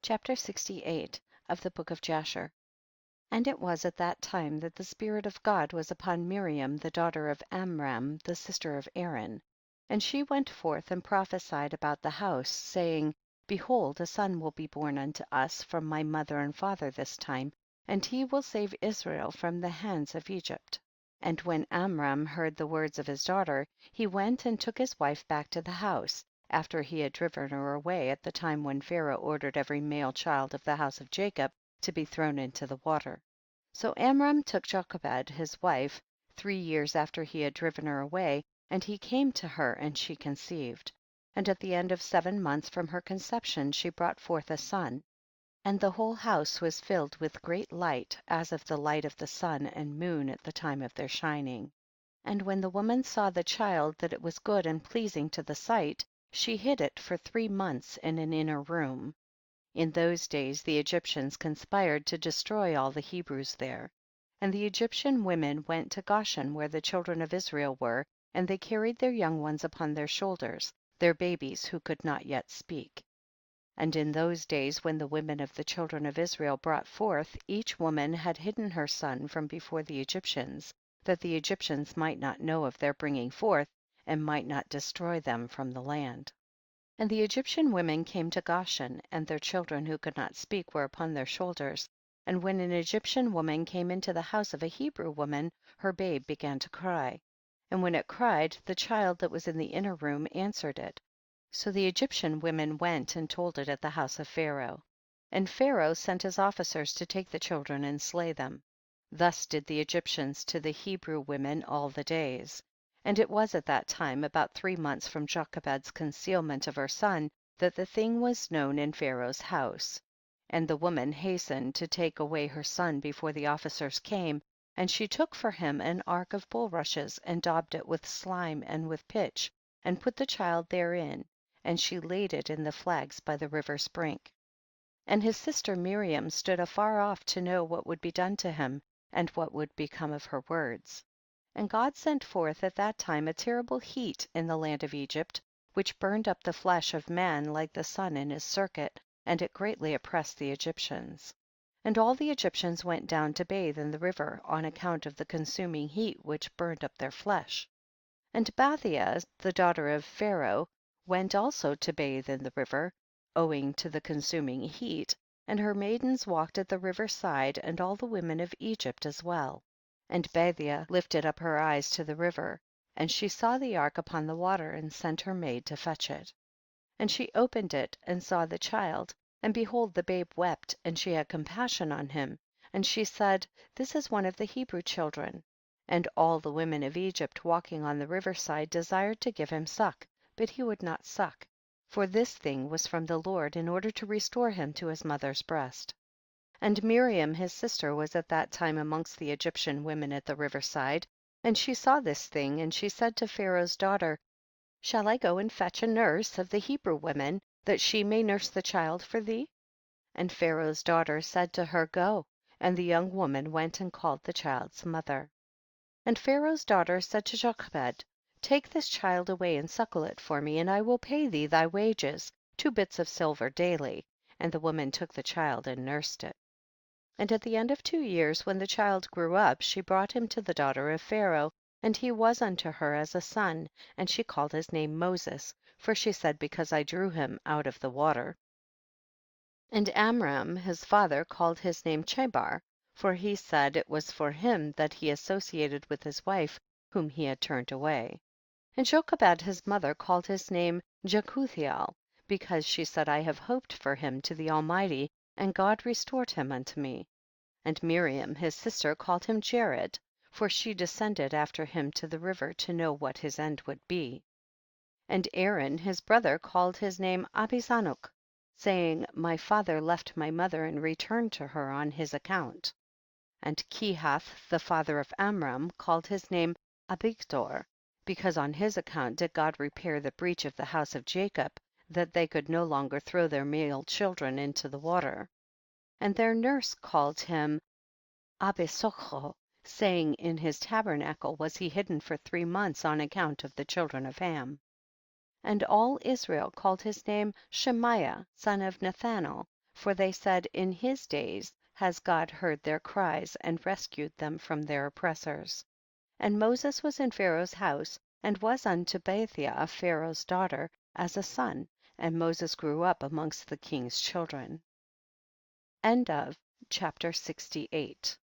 Chapter 68 of the Book of Jasher. And it was at that time that the Spirit of God was upon Miriam the daughter of Amram the sister of Aaron. And she went forth and prophesied about the house, saying, Behold, a son will be born unto us from my mother and father this time, and he will save Israel from the hands of Egypt. And when Amram heard the words of his daughter, he went and took his wife back to the house, after he had driven her away at the time when Pharaoh ordered every male child of the house of Jacob to be thrown into the water. So Amram took Jochebed his wife 3 years after he had driven her away, and he came to her and she conceived. And at the end of 7 months from her conception she brought forth a son. And the whole house was filled with great light, as of the light of the sun and moon at the time of their shining. And when the woman saw the child that it was good and pleasing to the sight, she hid it for 3 months in an inner room. In those days the Egyptians conspired to destroy all the Hebrews there. And the Egyptian women went to Goshen where the children of Israel were, and they carried their young ones upon their shoulders, their babies who could not yet speak. And in those days when the women of the children of Israel brought forth, each woman had hidden her son from before the Egyptians, that the Egyptians might not know of their bringing forth, and might not destroy them from the land. And the Egyptian women came to Goshen, and their children who could not speak were upon their shoulders. And when an Egyptian woman came into the house of a Hebrew woman, her babe began to cry. And when it cried, the child that was in the inner room answered it. So the Egyptian women went and told it at the house of Pharaoh. And Pharaoh sent his officers to take the children and slay them. Thus did the Egyptians to the Hebrew women all the days. And it was at that time, about 3 months from Jochebed's concealment of her son, that the thing was known in Pharaoh's house. And the woman hastened to take away her son before the officers came, and she took for him an ark of bulrushes, and daubed it with slime and with pitch, and put the child therein, and she laid it in the flags by the river's brink. And his sister Miriam stood afar off to know what would be done to him, and what would become of her words. And God sent forth at that time a terrible heat in the land of Egypt, which burned up the flesh of man like the sun in his circuit, and it greatly oppressed the Egyptians. And all the Egyptians went down to bathe in the river, on account of the consuming heat which burned up their flesh. And Bathia, the daughter of Pharaoh, went also to bathe in the river, owing to the consuming heat, and her maidens walked at the river side, and all the women of Egypt as well. And Bathia lifted up her eyes to the river, and she saw the ark upon the water, and sent her maid to fetch it. And she opened it and saw the child, and behold the babe wept, and she had compassion on him, and she said, This is one of the Hebrew children. And all the women of Egypt walking on the river side desired to give him suck, but he would not suck, for this thing was from the Lord, in order to restore him to his mother's breast. And Miriam his sister was at that time amongst the Egyptian women at the river side, and she saw this thing, and she said to Pharaoh's daughter, Shall I go and fetch a nurse of the Hebrew women, that she may nurse the child for thee? And Pharaoh's daughter said to her, Go, and the young woman went and called the child's mother. And Pharaoh's daughter said to Jochebed, Take this child away and suckle it for me, and I will pay thee thy wages, 2 bits of silver daily. And the woman took the child and nursed it. And at the end of 2 years, when the child grew up, she brought him to the daughter of Pharaoh, and he was unto her as a son, and she called his name Moses, for she said, Because I drew him out of the water. And Amram his father called his name Chebar, for he said it was for him that he associated with his wife whom he had turned away. And Jochebed his mother called his name Jekuthiel, because she said, I have hoped for him to the Almighty, and God restored him unto me. And Miriam his sister called him Jared, for she descended after him to the river to know what his end would be. And Aaron his brother called his name Abizanuk, saying, My father left my mother and returned to her on his account. And Kehath the father of Amram called his name Abigdor, because on his account did God repair the breach of the house of Jacob, that they could no longer throw their male children into the water. And their nurse called him Abisocho, saying, In his tabernacle was he hidden for 3 months on account of the children of Ham. And all Israel called his name Shemaiah son of Nethanel, for they said, in his days has God heard their cries and rescued them from their oppressors. 10. And Moses was in Pharaoh's house, and was unto Bathia Pharaoh's daughter as a son, and Moses grew up amongst the king's children. Chapter 68.